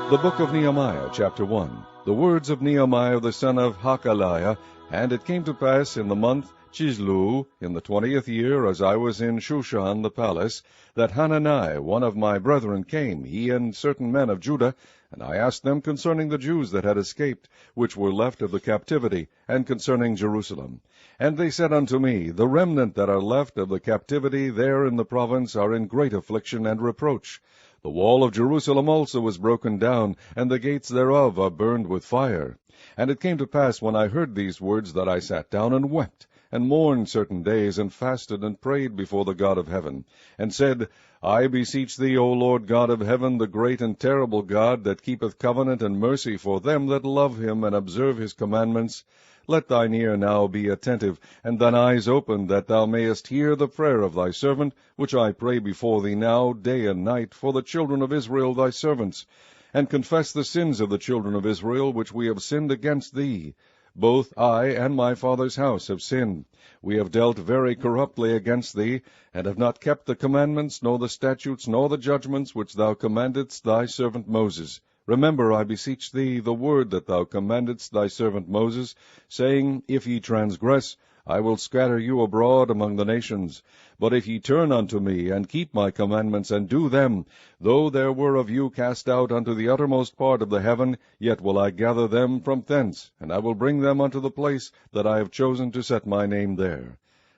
The book of Nehemiah, chapter 1. The words of Nehemiah the son of Hakaliah. And it came to pass in the month Chislu, in the 20th year, as I was in Shushan the palace, that Hanani, one of my brethren, came, he and certain men of Judah, and I asked them concerning the Jews that had escaped, which were left of the captivity, and concerning Jerusalem. And they said unto me, The remnant that are left of the captivity there in the province are in great affliction and reproach. The wall of Jerusalem also is broken down, and the gates thereof are burned with fire. And it came to pass, when I heard these words, that I sat down and wept, and mourned certain days, and fasted and prayed before the God of heaven, and said, I beseech thee, O Lord God of heaven, the great and terrible God, that keepeth covenant and mercy for them that love him and observe his commandments, let thine ear now be attentive, and thine eyes open, that thou mayest hear the prayer of thy servant, which I pray before thee now, day and night, for the children of Israel thy servants, and confess the sins of the children of Israel, which we have sinned against thee. Both I and my father's house have sinned. We have dealt very corruptly against thee, and have not kept the commandments, nor the statutes, nor the judgments, which thou commandedst thy servant Moses. Remember, I beseech thee, the word that thou commandedst thy servant Moses, saying, If ye transgress, I will scatter you abroad among the nations. But if ye turn unto me, and keep my commandments, and do them, though there were of you cast out unto the uttermost part of the heaven, yet will I gather them from thence, and I will bring them unto the place that I have chosen to set my name there.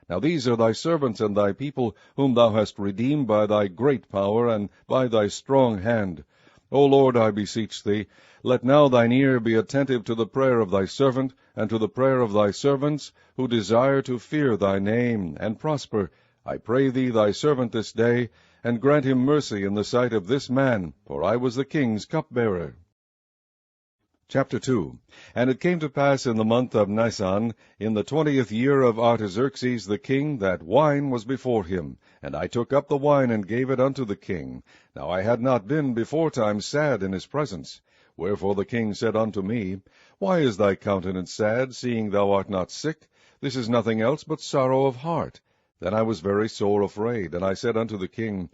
Now these are thy servants and thy people, whom thou hast redeemed by thy great power, and by thy strong hand. O Lord, I beseech thee, let now thine ear be attentive to the prayer of thy servant, and to the prayer of thy servants, who desire to fear thy name, and prosper. I pray thee thy servant this day, and grant him mercy in the sight of this man, for I was the king's cupbearer. Chapter 2. And it came to pass in the month of Nisan, in the 20th year of Artaxerxes the king, that wine was before him. And I took up the wine, and gave it unto the king. Now I had not been beforetime sad in his presence. Wherefore the king said unto me, Why is thy countenance sad, seeing thou art not sick? This is nothing else but sorrow of heart. Then I was very sore afraid, and I said unto the king,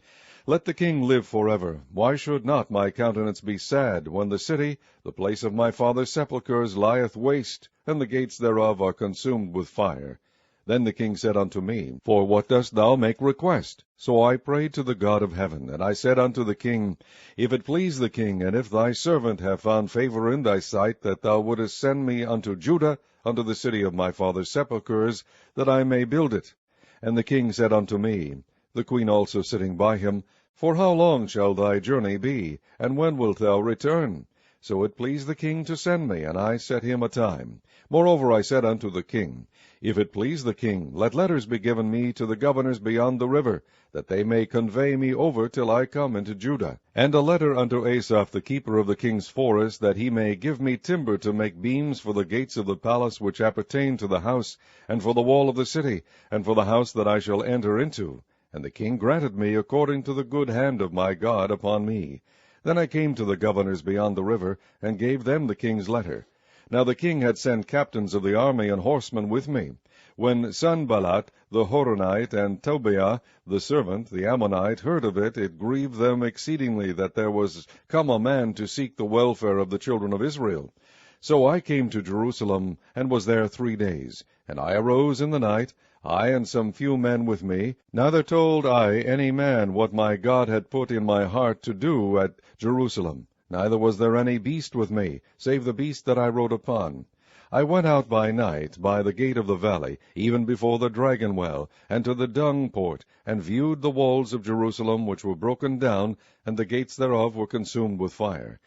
Let the king live forever. Why should not my countenance be sad, when the city, the place of my father's sepulchres, lieth waste, and the gates thereof are consumed with fire? Then the king said unto me, For what dost thou make request? So I prayed to the God of heaven, and I said unto the king, If it please the king, and if thy servant have found favor in thy sight, that thou wouldest send me unto Judah, unto the city of my father's sepulchres, that I may build it. And the king said unto me, the queen also sitting by him, For how long shall thy journey be, and when wilt thou return? So it pleased the king to send me, and I set him a time. Moreover I said unto the king, If it please the king, let letters be given me to the governors beyond the river, that they may convey me over till I come into Judah. And a letter unto Asaph the keeper of the king's forest, that he may give me timber to make beams for the gates of the palace which appertain to the house, and for the wall of the city, and for the house that I shall enter into. And the king granted me according to the good hand of my God upon me. Then I came to the governors beyond the river, and gave them the king's letter. Now the king had sent captains of the army and horsemen with me. When Sanballat the Horonite, and Tobiah the servant, the Ammonite, heard of it, it grieved them exceedingly that there was come a man to seek the welfare of the children of Israel. So I came to Jerusalem, and was there 3 days. And I arose in the night, I and some few men with me, neither told I any man what my God had put in my heart to do at Jerusalem. Neither was there any beast with me, save the beast that I rode upon. I went out by night, by the gate of the valley, even before the dragon well, and to the dung port, and viewed the walls of Jerusalem, which were broken down, and the gates thereof were consumed with fire.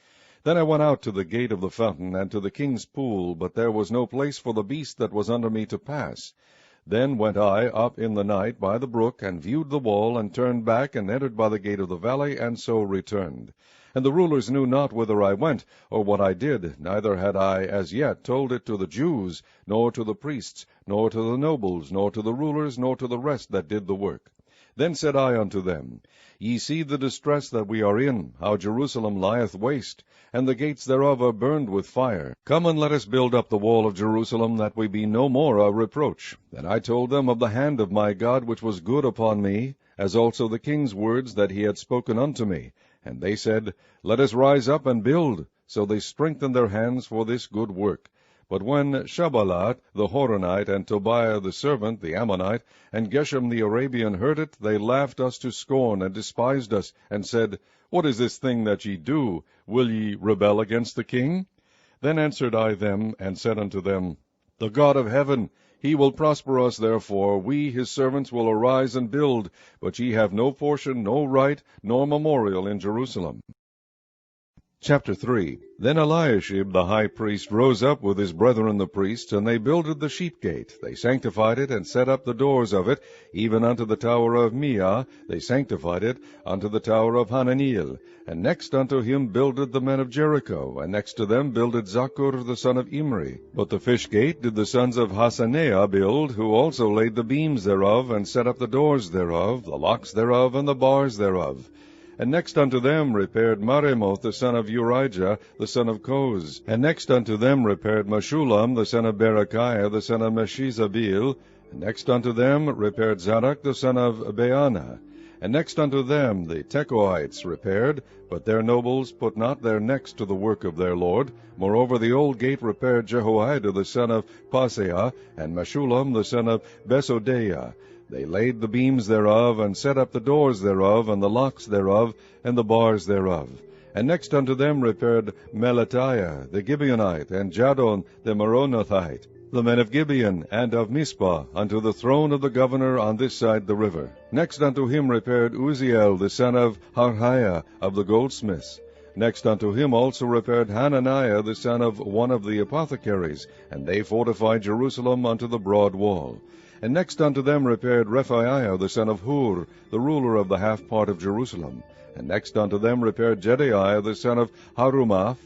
Then I went out to the gate of the fountain, and to the king's pool, but there was no place for the beast that was under me to pass. Then went I up in the night by the brook, and viewed the wall, and turned back, and entered by the gate of the valley, and so returned. And the rulers knew not whither I went, or what I did, neither had I as yet told it to the Jews, nor to the priests, nor to the nobles, nor to the rulers, nor to the rest that did the work. Then said I unto them, Ye see the distress that we are in, how Jerusalem lieth waste, and the gates thereof are burned with fire. Come and let us build up the wall of Jerusalem, that we be no more a reproach. Then I told them of the hand of my God which was good upon me, as also the king's words that he had spoken unto me. And they said, Let us rise up and build. So they strengthened their hands for this good work. But when Shabalat the Horonite, and Tobiah the servant, the Ammonite, and Geshem the Arabian heard it, they laughed us to scorn, and despised us, and said, What is this thing that ye do? Will ye rebel against the king? Then answered I them, and said unto them, The God of heaven, he will prosper us, therefore we his servants will arise and build, but ye have no portion, no right, nor memorial in Jerusalem. Chapter 3. Then Eliashib the high priest rose up with his brethren the priests, and they builded the sheep gate. They sanctified it, and set up the doors of it, even unto the tower of Meah. They sanctified it unto the tower of Hananiel. And next unto him builded the men of Jericho, and next to them builded Zaccur the son of Imri. But the fish gate did the sons of Hasaneah build, who also laid the beams thereof, and set up the doors thereof, the locks thereof, and the bars thereof. And next unto them repaired Maremoth the son of Urijah, the son of Koz. And next unto them repaired Meshullam the son of Berechiah, the son of Meshizabeel. And next unto them repaired Zadok the son of Baana. And next unto them the Tekoites repaired, but their nobles put not their necks to the work of their lord. Moreover the old gate repaired Jehoiada the son of Paseah, and Meshullam the son of Besodeiah. They laid the beams thereof, and set up the doors thereof, and the locks thereof, and the bars thereof. And next unto them repaired Melatiah the Gibeonite, and Jadon the Meronothite, the men of Gibeon and of Mizpah, unto the throne of the governor on this side the river. Next unto him repaired Uzziel the son of Harhiah of the goldsmiths. Next unto him also repaired Hananiah the son of one of the apothecaries, and they fortified Jerusalem unto the broad wall. And next unto them repaired Rephaiah the son of Hur, the ruler of the half part of Jerusalem. And next unto them repaired Jedaiah the son of Harumaph,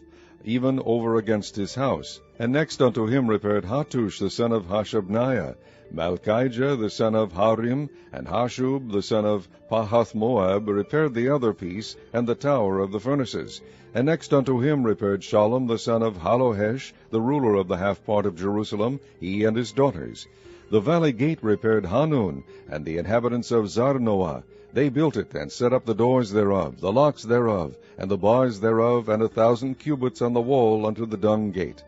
even over against his house. And next unto him repaired Hattush the son of Hashabniah, Malchijah the son of Harim, and Hashub the son of Pahath-Moab repaired the other piece, and the tower of the furnaces. And next unto him repaired Shallum the son of Halohesh, the ruler of the half part of Jerusalem, he and his daughters. The valley gate repaired Hanun, and the inhabitants of Zarnoah. They built it, and set up the doors thereof, the locks thereof, and the bars thereof, and 1,000 cubits on the wall unto the dung gate.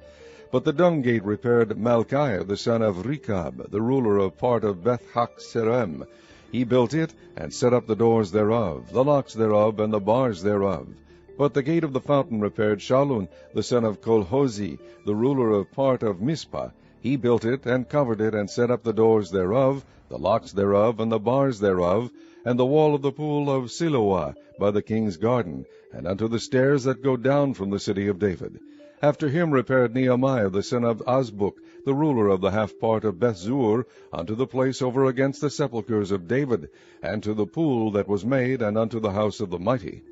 But the dung gate repaired Malchiah the son of Rechab, the ruler of part of Beth-Haccherem. He built it, and set up the doors thereof, the locks thereof, and the bars thereof. But the gate of the fountain repaired Shallun the son of Kolhozi, the ruler of part of Mizpah. He built it, and covered it, and set up the doors thereof, the locks thereof, and the bars thereof, and the wall of the pool of Siloah by the king's garden, and unto the stairs that go down from the city of David. After him repaired Nehemiah the son of Azbuk, the ruler of the half part of Bethzur, unto the place over against the sepulchres of David, and to the pool that was made, and unto the house of the mighty.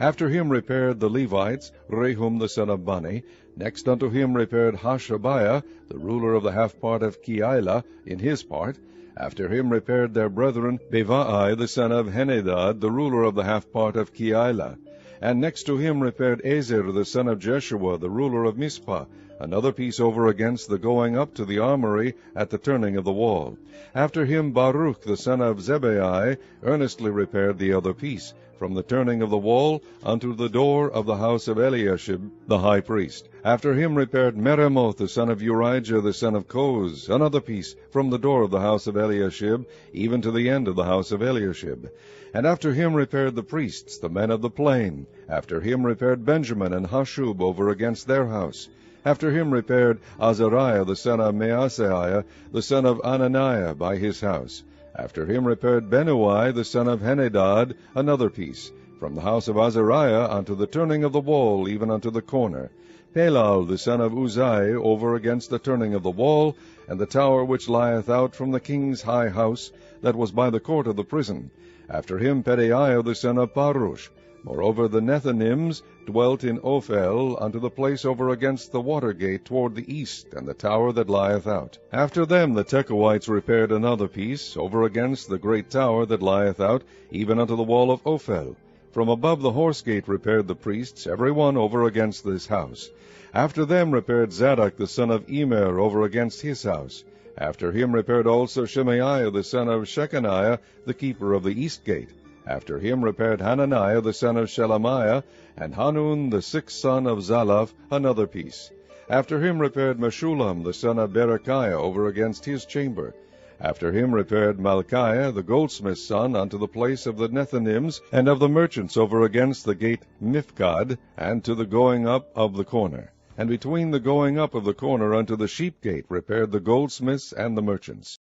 After him repaired the Levites, Rehum the son of Bani. Next unto him repaired Hashabiah, the ruler of the half part of Keilah, in his part. After him repaired their brethren, Bevai the son of Henadad, the ruler of the half part of Keilah. And next to him repaired Ezer the son of Jeshua, the ruler of Mizpah, another piece over against the going up to the armory at the turning of the wall. After him Baruch the son of Zebai earnestly repaired the other piece, from the turning of the wall unto the door of the house of Eliashib the high priest. After him repaired Meremoth the son of Urijah the son of Koz, another piece, from the door of the house of Eliashib, even to the end of the house of Eliashib. And after him repaired the priests, the men of the plain. After him repaired Benjamin and Hashub over against their house. After him repaired Azariah the son of Maaseiah, the son of Ananiah, by his house. After him repaired Benui the son of Henadad, another piece, from the house of Azariah unto the turning of the wall, even unto the corner. Pelal the son of Uzai over against the turning of the wall, and the tower which lieth out from the king's high house, that was by the court of the prison. After him Pedaiah the son of Parush. Moreover the Nethinims dwelt in Ophel, unto the place over against the water gate toward the east, and the tower that lieth out. After them the Tekoites repaired another piece, over against the great tower that lieth out, even unto the wall of Ophel. From above the horse gate repaired the priests, every one over against this house. After them repaired Zadok the son of Emer over against his house. After him repaired also Shemaiah the son of Shechaniah, the keeper of the east gate. After him repaired Hananiah the son of Shelemiah, and Hanun the sixth son of Zalaph, another piece. After him repaired Meshullam the son of Berechiah over against his chamber. After him repaired Malchiah the goldsmith's son unto the place of the Nethinims and of the merchants over against the gate Mifkad, and to the going up of the corner. And between the going up of the corner unto the sheep gate repaired the goldsmiths and the merchants.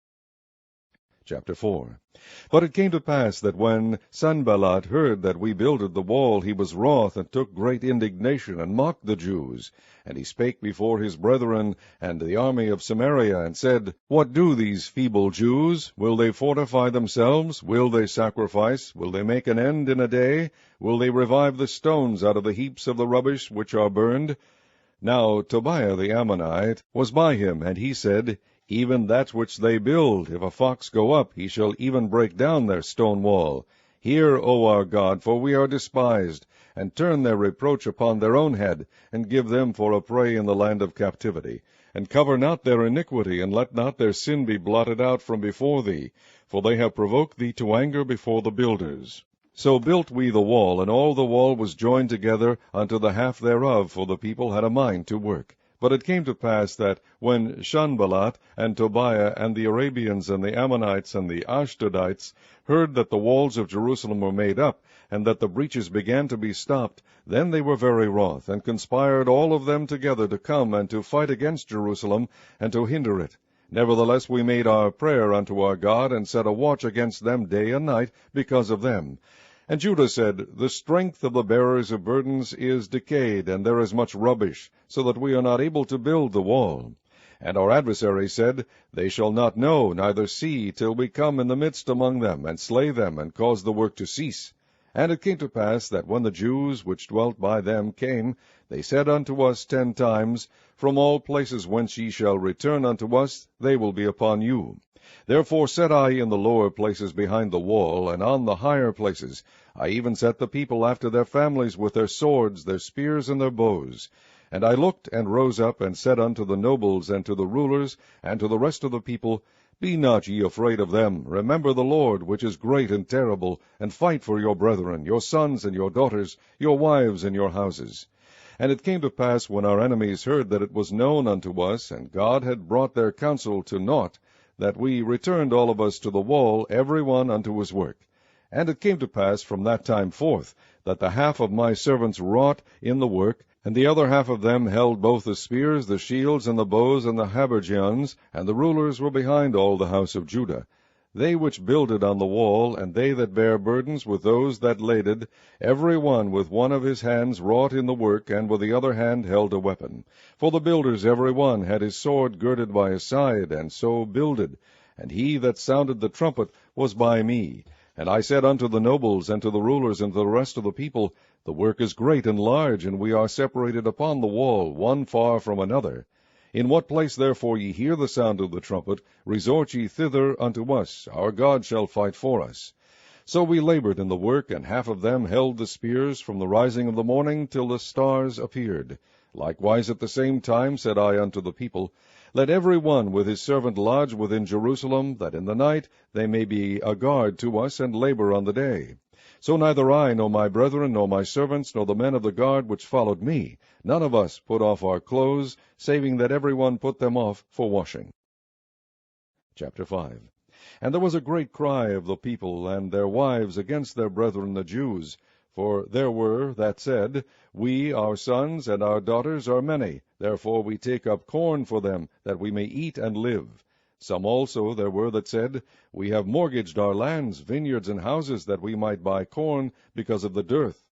Chapter 4. But it came to pass that when Sanballat heard that we builded the wall, he was wroth, and took great indignation, and mocked the Jews. And he spake before his brethren and the army of Samaria, and said, What do these feeble Jews? Will they fortify themselves? Will they sacrifice? Will they make an end in a day? Will they revive the stones out of the heaps of the rubbish which are burned? Now Tobiah the Ammonite was by him, and he said, Even that which they build, if a fox go up, he shall even break down their stone wall. Hear, O our God, for we are despised, and turn their reproach upon their own head, and give them for a prey in the land of captivity. And cover not their iniquity, and let not their sin be blotted out from before thee, for they have provoked thee to anger before the builders. So built we the wall, and all the wall was joined together unto the half thereof, for the people had a mind to work. But it came to pass that, when Sanballat and Tobiah and the Arabians and the Ammonites and the Ashdodites heard that the walls of Jerusalem were made up, and that the breaches began to be stopped, then they were very wroth, and conspired all of them together to come and to fight against Jerusalem, and to hinder it. Nevertheless we made our prayer unto our God, and set a watch against them day and night because of them. And Judah said, The strength of the bearers of burdens is decayed, and there is much rubbish, so that we are not able to build the wall. And our adversaries said, They shall not know, neither see, till we come in the midst among them, and slay them, and cause the work to cease. And it came to pass that when the Jews which dwelt by them came, they said unto us 10 times, From all places whence ye shall return unto us, they will be upon you. Therefore set I in the lower places behind the wall, and on the higher places. I even set the people after their families with their swords, their spears, and their bows. And I looked, and rose up, and said unto the nobles, and to the rulers, and to the rest of the people, Be not ye afraid of them. Remember the Lord, which is great and terrible, and fight for your brethren, your sons and your daughters, your wives and your houses. And it came to pass, when our enemies heard that it was known unto us, and God had brought their counsel to naught, that we returned all of us to the wall, every one unto his work. And it came to pass from that time forth, that the half of my servants wrought in the work, and the other half of them held both the spears, the shields, and the bows, and the habergeons, and the rulers were behind all the house of Judah. They which builded on the wall, and they that bare burdens with those that laded, every one with one of his hands wrought in the work, and with the other hand held a weapon. For the builders every one had his sword girded by his side, and so builded. And he that sounded the trumpet was by me. And I said unto the nobles, and to the rulers, and to the rest of the people, The work is great and large, and we are separated upon the wall, one far from another. In what place therefore ye hear the sound of the trumpet, resort ye thither unto us. Our God shall fight for us. So we labored in the work, and half of them held the spears from the rising of the morning till the stars appeared. Likewise at the same time said I unto the people, Let every one with his servant lodge within Jerusalem, that in the night they may be a guard to us, and labor on the day. So neither I, nor my brethren, nor my servants, nor the men of the guard which followed me, none of us put off our clothes, saving that every one put them off for washing. Chapter 5. And there was a great cry of the people and their wives against their brethren the Jews. For there were that said, We, our sons, and our daughters are many, therefore we take up corn for them, that we may eat and live. Some also there were that said, We have mortgaged our lands, vineyards, and houses, that we might buy corn, because of the dearth.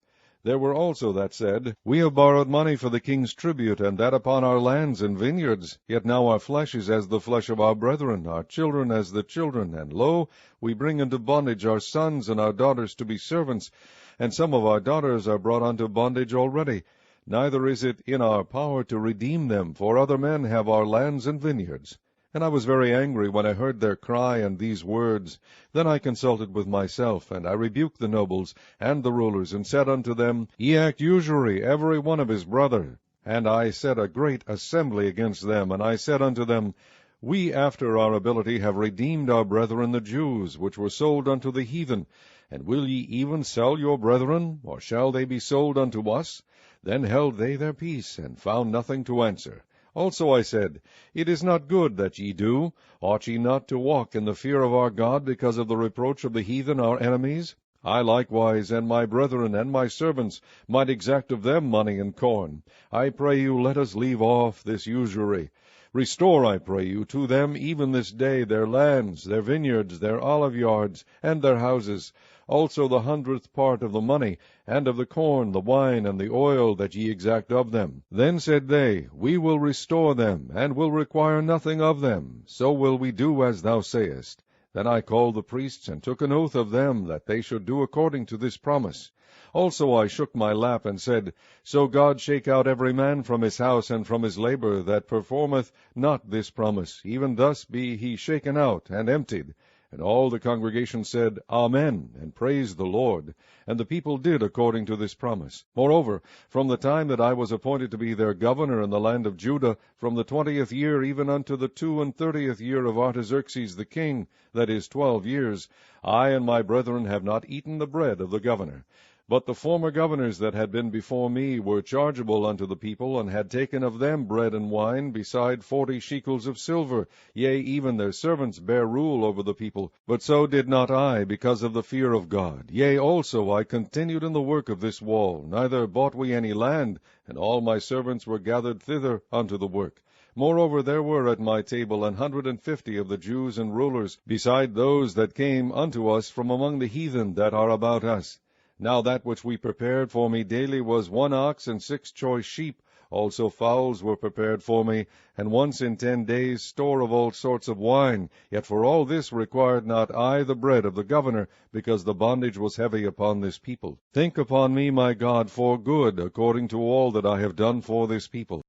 There were also that said, We have borrowed money for the king's tribute, and that upon our lands and vineyards. Yet now our flesh is as the flesh of our brethren, our children as the children. And lo, we bring into bondage our sons and our daughters to be servants, and some of our daughters are brought unto bondage already. Neither is it in our power to redeem them, for other men have our lands and vineyards. And I was very angry when I heard their cry and these words. Then I consulted with myself, and I rebuked the nobles and the rulers, and said unto them, Ye act usury, every one of his brother. And I set a great assembly against them, and I said unto them, We after our ability have redeemed our brethren the Jews, which were sold unto the heathen, And will ye even sell your brethren, or shall they be sold unto us? Then held they their peace, and found nothing to answer. Also I said, It is not good that ye do. Ought ye not to walk in the fear of our God, because of the reproach of the heathen our enemies? I likewise, and my brethren, and my servants, might exact of them money and corn. I pray you, let us leave off this usury. Restore, I pray you, to them even this day their lands, their vineyards, their olive yards, and their houses, also the 100th part of the money, and of the corn, the wine, and the oil that ye exact of them. Then said they, We will restore them, and will require nothing of them. So will we do as thou sayest. Then I called the priests, and took an oath of them, that they should do according to this promise. Also I shook my lap, and said, So God shake out every man from his house and from his labor, that performeth not this promise, even thus be he shaken out and emptied. And all the congregation said, Amen, and praised the Lord. And the people did according to this promise. Moreover, from the time that I was appointed to be their governor in the land of Judah, from the 20th year even unto the 32nd year of Artaxerxes the king, that is 12 years, I and my brethren have not eaten the bread of the governor. But the former governors that had been before me were chargeable unto the people, and had taken of them bread and wine, beside 40 shekels of silver. Yea, even their servants bare rule over the people. But so did not I, because of the fear of God. Yea, also I continued in the work of this wall, neither bought we any land, and all my servants were gathered thither unto the work. Moreover, there were at my table 150 of the Jews and rulers, beside those that came unto us from among the heathen that are about us. Now that which we prepared for me daily was 1 ox and 6 choice sheep. Also fowls were prepared for me, and once in 10 days store of all sorts of wine. Yet for all this required not I the bread of the governor, because the bondage was heavy upon this people. Think upon me, my God, for good, according to all that I have done for this people.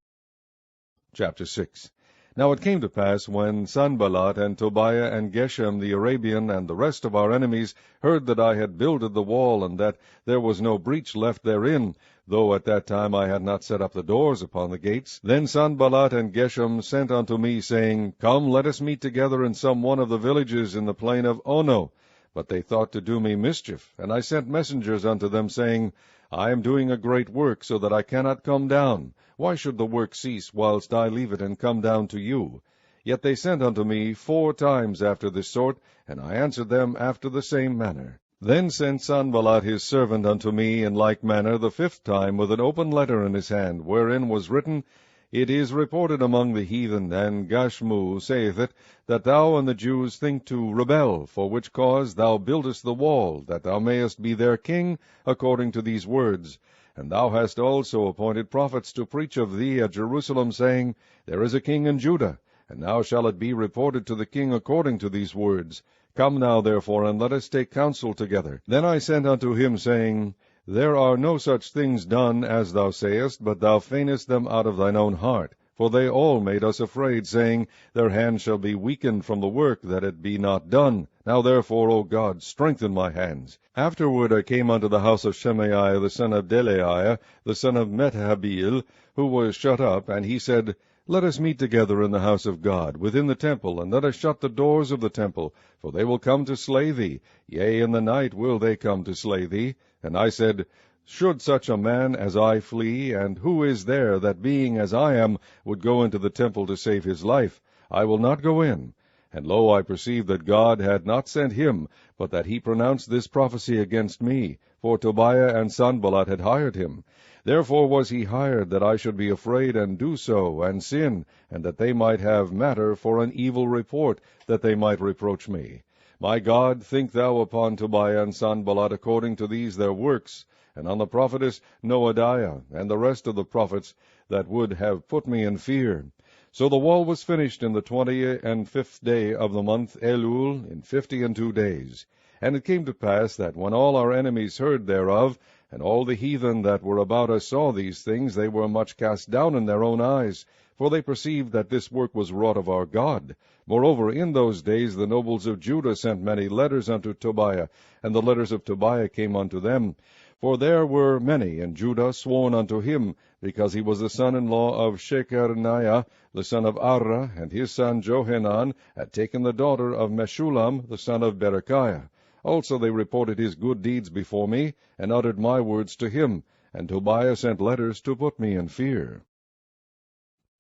Chapter 6. Now it came to pass, when Sanballat and Tobiah and Geshem the Arabian and the rest of our enemies heard that I had builded the wall, and that there was no breach left therein, though at that time I had not set up the doors upon the gates, then Sanballat and Geshem sent unto me, saying, Come, let us meet together in some one of the villages in the plain of Ono. But they thought to do me mischief, and I sent messengers unto them, saying, I am doing a great work, so that I cannot come down. Why should the work cease, whilst I leave it and come down to you? Yet they sent unto me 4 times after this sort, and I answered them after the same manner. Then sent Sanballat his servant unto me in like manner the 5th time, with an open letter in his hand, wherein was written, It is reported among the heathen, and Gashmu saith it, that thou and the Jews think to rebel, for which cause thou buildest the wall, that thou mayest be their king, according to these words. And thou hast also appointed prophets to preach of thee at Jerusalem, saying, There is a king in Judah. And now shall it be reported to the king according to these words. Come now, therefore, and let us take counsel together. Then I sent unto him, saying, There are no such things done as thou sayest, but thou feignest them out of thine own heart. For they all made us afraid, saying, Their hand shall be weakened from the work, that it be not done. Now therefore, O God, strengthen my hands. Afterward I came unto the house of Shemaiah the son of Delaiah, the son of Methabil, who was shut up, and he said, Let us meet together in the house of God, within the temple, and let us shut the doors of the temple, for they will come to slay thee. Yea, in the night will they come to slay thee. And I said, Should such a man as I flee, and who is there that, being as I am, would go into the temple to save his life? I will not go in. And lo, I perceived that God had not sent him, but that he pronounced this prophecy against me, for Tobiah and Sanballat had hired him. Therefore was he hired, that I should be afraid, and do so, and sin, and that they might have matter for an evil report, that they might reproach me. My God, think thou upon Tobiah and Sanballat according to these their works, and on the prophetess Noadiah, and the rest of the prophets, that would have put me in fear. So the wall was finished in the 25th day of the month Elul, in 52 days. And it came to pass that when all our enemies heard thereof, and all the heathen that were about us saw these things, they were much cast down in their own eyes, for they perceived that this work was wrought of our God. Moreover, in those days the nobles of Judah sent many letters unto Tobiah, and the letters of Tobiah came unto them. For there were many in Judah sworn unto him, because he was the son-in-law of Shechaniah, the son of Arah, and his son Johanan had taken the daughter of Meshullam, the son of Berechiah. Also they reported his good deeds before me, and uttered my words to him, and Tobiah sent letters to put me in fear.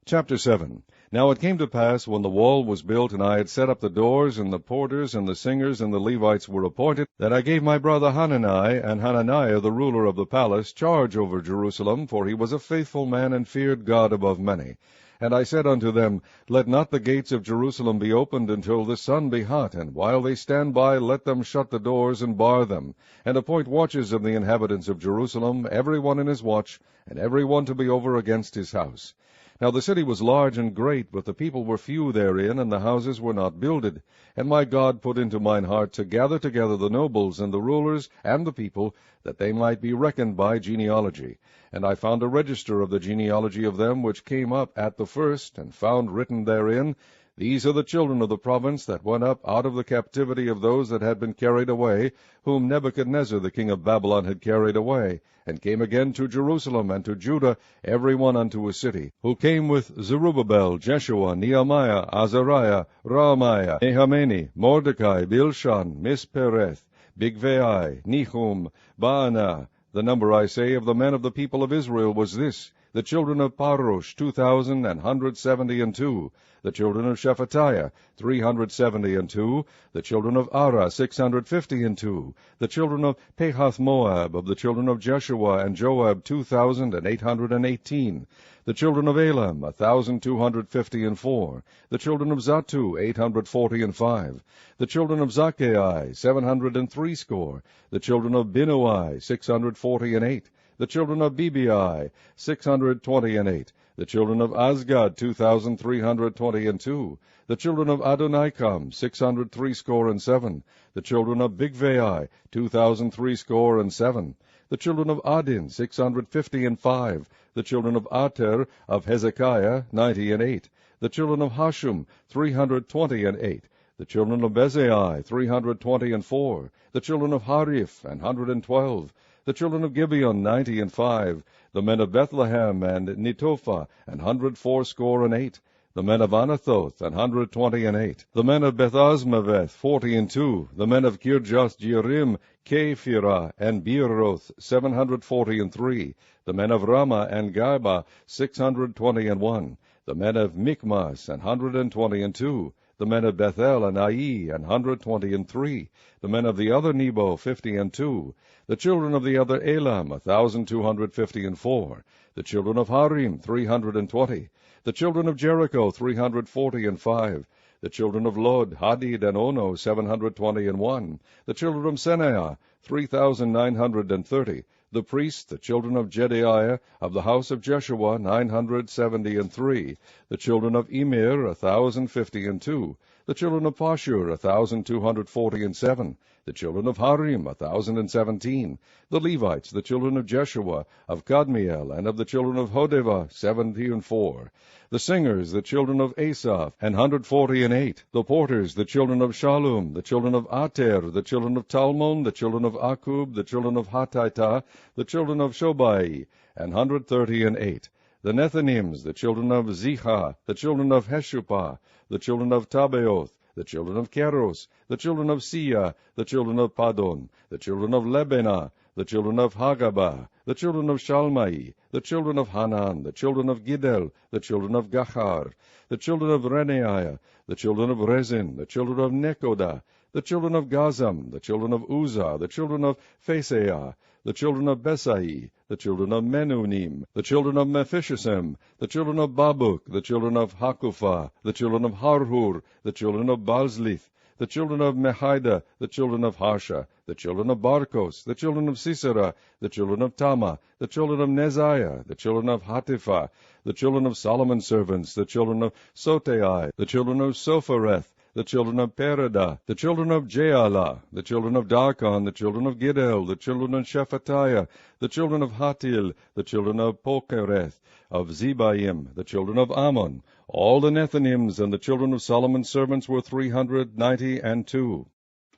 Chapter 7. Now it came to pass, when the wall was built, and I had set up the doors, and the porters, and the singers, and the Levites were appointed, that I gave my brother Hanani, and Hananiah the ruler of the palace, charge over Jerusalem, for he was a faithful man, and feared God above many. And I said unto them, Let not the gates of Jerusalem be opened until the sun be hot, and while they stand by, let them shut the doors, and bar them, and appoint watches of the inhabitants of Jerusalem, every one in his watch, and every one to be over against his house. Now the city was large and great, but the people were few therein, and the houses were not builded. And my God put into mine heart to gather together the nobles, and the rulers, and the people, that they might be reckoned by genealogy. And I found a register of the genealogy of them which came up at the first, and found written therein, These are the children of the province that went up out of the captivity of those that had been carried away, whom Nebuchadnezzar the king of Babylon had carried away, and came again to Jerusalem and to Judah, every one unto a city, who came with Zerubbabel, Jeshua, Nehemiah, Azariah, Raamiah, Nahamani, Mordecai, Bilshan, Mispereth, Bigvai, Nehum, Baanah. The number, I say, of the men of the people of Israel was this: the children of Parosh, 2,172. The children of Shephatiah, 372. The children of Ara, 652. The children of Pahath-Moab, of the children of Jeshua and Joab, 2,818. The children of Elam, 1,254. The children of Zattu, 845. The children of Zaccai, 760. The children of Binnui, 648. The children of Bebai, 628. The children of Azgad, 2,322. The children of Adonikam, 667. The children of Bigvai, 2,307. The children of Adin, 655. The children of Ater, of Hezekiah, 98. The children of Hashum, 328. The children of Bezai, 324. The children of Hariph, 112. The children of Gibeon, 95. The men of Bethlehem and Netophah, 168. The men of Anathoth, 128. The men of Bethazmaveth, 42. The men of Kirjath Jearim, Kephirah, and Beeroth, 743. The men of Ramah and Gaba, 621. The men of Michmas, 122. The men of Bethel and Ai, 123. The men of the other Nebo, 52. The children of the other Elam, 1,254. The children of Harim, 320. The children of Jericho, 345. The children of Lod, Hadid, and Ono, 721. The children of Senaiah, 3,930. The priests, the children of Jedaiah, of the house of Jeshua, 973. The children of Emir, 1,052. The children of Pashur, 1,247. The children of Harim, 1,017. The Levites, the children of Jeshua, of Kadmiel, and of the children of Hodeva, 74. The singers, the children of Asaph, 148. The porters, the children of Shallum, the children of Ater, the children of Talmon, the children of Akub, the children of Hatita, the children of Shobai, 138. The Nethinims, the children of Ziha, the children of Heshupah, the children of Tabeoth, the children of Keros, the children of Sia, the children of Padon, the children of Lebenah, the children of Hagabah, the children of Shalmai, the children of Hanan, the children of Giddel, the children of Gachar, the children of Renaiah, the children of Rezin, the children of Nekoda, the children of Gazam, the children of Uzzah, the children of Phaseah, the children of Besai, the children of Menunim, the children of Mephishisem, the children of Babuk, the children of Hakupha, the children of Harhur, the children of Balzlith, the children of Mehida, the children of Harsha, the children of Barkos, the children of Sisera, the children of Tama, the children of Neziah, the children of Hatipha, the children of Solomon's servants, the children of Sotai, the children of Sophareth, the children of Perida, the children of Jaala, the children of Darkon, the children of Giddel, the children of Shephatiah, the children of Hatil, the children of Pokereth, of Zebaim, the children of Ammon. All the Nethinims and the children of Solomon's servants were 392.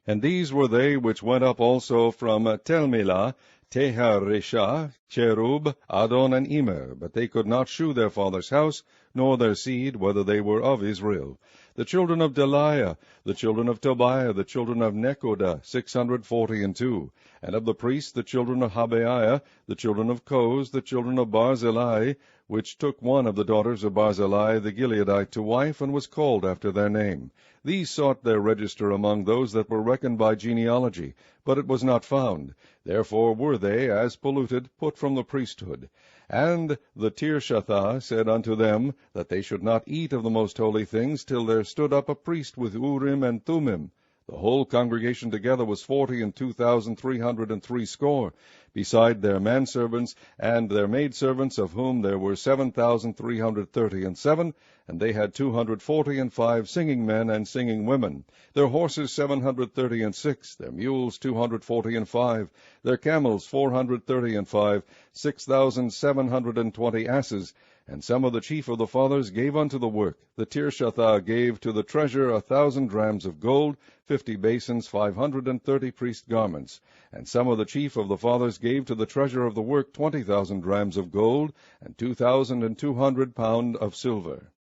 And these were they which went up also from Telmelah, Teharesha, Cherub, Adon, and Emer, but they could not shew their father's house, nor their seed, whether they were of Israel. The children of Delaiah, the children of Tobiah, the children of Nekoda, 642. And of the priests, the children of Habaiah, the children of Koz, the children of Barzillai, which took one of the daughters of Barzillai the Gileadite to wife, and was called after their name. These sought their register among those that were reckoned by genealogy, but it was not found. Therefore were they, as polluted, put from the priesthood. And the Tirshatha said unto them, that they should not eat of the most holy things, till there stood up a priest with Urim and Thummim. The whole congregation together was 42,363, beside their manservants and their maidservants, of whom there were 7,337, and they had 245 singing men and singing women. Their horses 736, their mules 245, their camels 435, 6,720 asses. And some of the chief of the fathers gave unto the work. The Tirshatha gave to the treasure 1,000 drams of gold, 50 basins, 530 priest garments. And some of the chief of the fathers gave to the treasure of the work 20,000 drams of gold, and 2,200 pound of silver.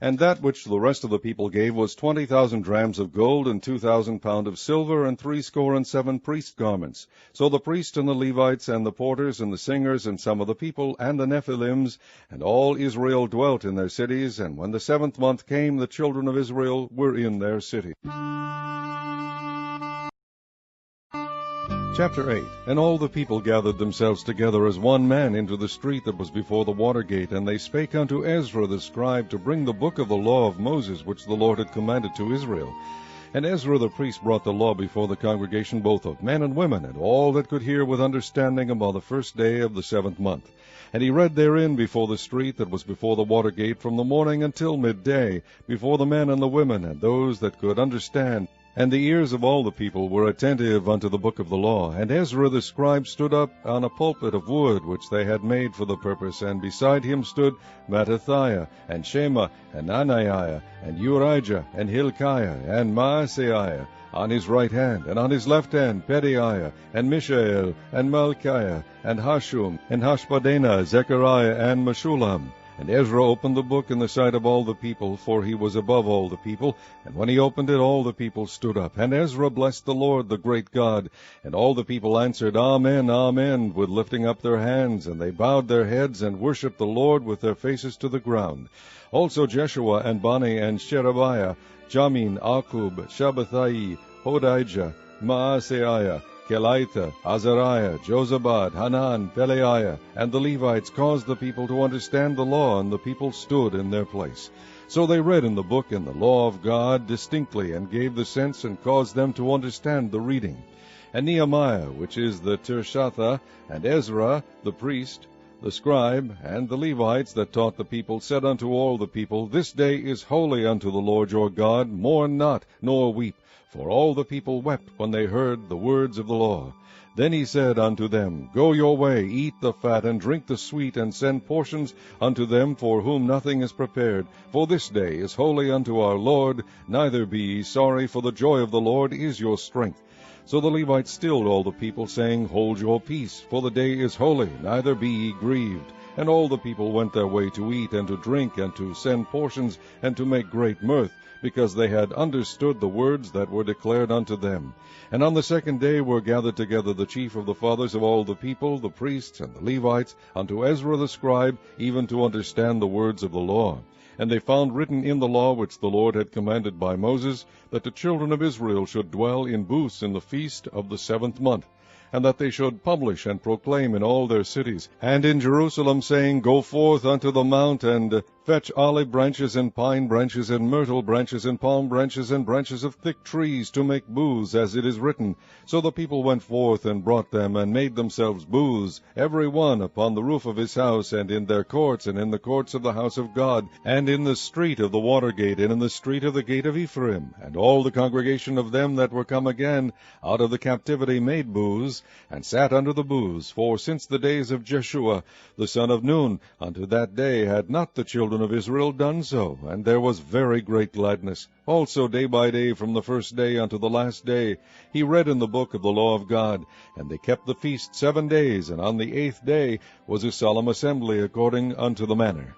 And that which the rest of the people gave was 20,000 drams of gold, and 2,000 pound of silver, and 7 priest garments. So the priests and the Levites, and the porters, and the singers, and some of the people, and the Nephilims, and all Israel dwelt in their cities. And when the 7th month came, the children of Israel were in their cities. Chapter 8. And all the people gathered themselves together as one man into the street that was before the water gate, and they spake unto Ezra the scribe to bring the book of the law of Moses, which the Lord had commanded to Israel. And Ezra the priest brought the law before the congregation, both of men and women, and all that could hear with understanding, upon the 1st day of the 7th month. And he read therein before the street that was before the water gate, from the morning until midday, before the men and the women, and those that could understand. And the ears of all the people were attentive unto the book of the law. And Ezra the scribe stood up on a pulpit of wood, which they had made for the purpose, and beside him stood Mattithiah, and Shema, and Ananiah, and Urijah, and Hilkiah, and Maaseiah, on his right hand, and on his left hand Pedaiah, and Mishael, and Malchiah, and Hashum, and Hashbaddanah, Zechariah, and Meshullam. And Ezra opened the book in the sight of all the people, for he was above all the people. And when he opened it, all the people stood up. And Ezra blessed the Lord, the great God. And all the people answered, Amen, Amen, with lifting up their hands. And they bowed their heads, and worshipped the Lord with their faces to the ground. Also Jeshua, and Bani, and Sherebiah, Jamin, Akub, Shabbathai, Hodijah, Maaseiah, Kelitha, Azariah, Jozabad, Hanan, Peleiah, and the Levites caused the people to understand the law, and the people stood in their place. So they read in the book and the law of God distinctly, and gave the sense, and caused them to understand the reading. And Nehemiah, which is the Tirshatha, and Ezra, the priest, the scribe, and the Levites that taught the people, said unto all the people, This day is holy unto the Lord your God, mourn not, nor weep. For all the people wept when they heard the words of the law. Then he said unto them, Go your way, eat the fat, and drink the sweet, and send portions unto them for whom nothing is prepared. For this day is holy unto our Lord, neither be ye sorry, for the joy of the Lord is your strength. So the Levites stilled all the people, saying, Hold your peace, for the day is holy, neither be ye grieved. And all the people went their way to eat, and to drink, and to send portions, and to make great mirth, because they had understood the words that were declared unto them. And on the 2nd day were gathered together the chief of the fathers of all the people, the priests and the Levites, unto Ezra the scribe, even to understand the words of the law. And they found written in the law which the Lord had commanded by Moses, that the children of Israel should dwell in booths in the feast of the 7th month, and that they should publish and proclaim in all their cities, and in Jerusalem, saying, Go forth unto the mount, and fetch olive branches, and pine branches, and myrtle branches, and palm branches, and branches of thick trees, to make booths, as it is written. So the people went forth, and brought them, and made themselves booths, every one upon the roof of his house, and in their courts, and in the courts of the house of God, and in the street of the water gate, and in the street of the gate of Ephraim. And all the congregation of them that were come again out of the captivity made booths, and sat under the booths. For since the days of Jeshua the son of Nun unto that day had not the children of Israel done so, and there was very great gladness. Also day by day, from the 1st day unto the last day, he read in the book of the law of God. And they kept the feast 7 days, and on the 8th day was a solemn assembly according unto the manner.